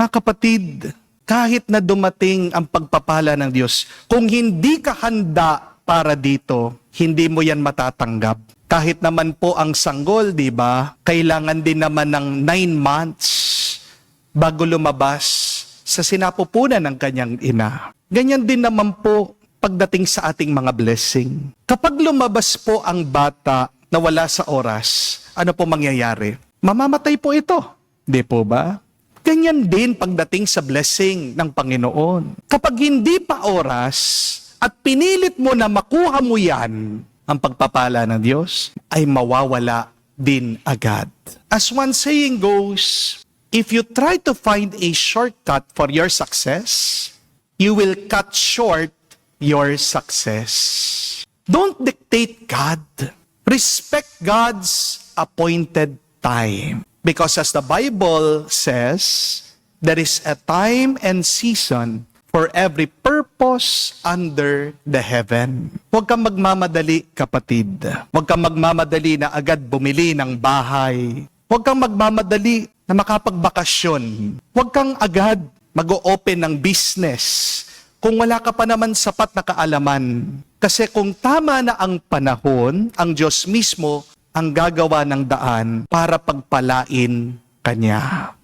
Mga kapatid, kahit na dumating ang pagpapala ng Diyos, kung hindi ka handa para dito, hindi mo yan matatanggap. Kahit naman po ang sanggol, di ba? Kailangan din naman ng 9 months bago lumabas sa sinapupunan ng kanyang ina. Ganyan din naman po pagdating sa ating mga blessing. Kapag lumabas po ang bata na wala sa oras, ano po mangyayari? Mamamatay po ito. Di po ba? Ganyan din pagdating sa blessing ng Panginoon. Kapag hindi pa oras at pinilit mo na makuha mo yan, ang pagpapala ng Diyos ay mawawala din agad. As one saying goes, if you try to find a shortcut for your success, you will cut short your success. Don't dictate God. Respect God's appointed time. Because as the Bible says, there is a time and season for every purpose under the heaven. Huwag kang magmamadali, kapatid. Huwag kang magmamadali na agad bumili ng bahay. Huwag kang magmamadali na makapagbakasyon. Huwag kang agad mag-o-open ng business kung wala ka pa naman sapat na kaalaman. Kasi kung tama na ang panahon, ang Diyos mismo ang gagawa ng daan para pagpalain kanya.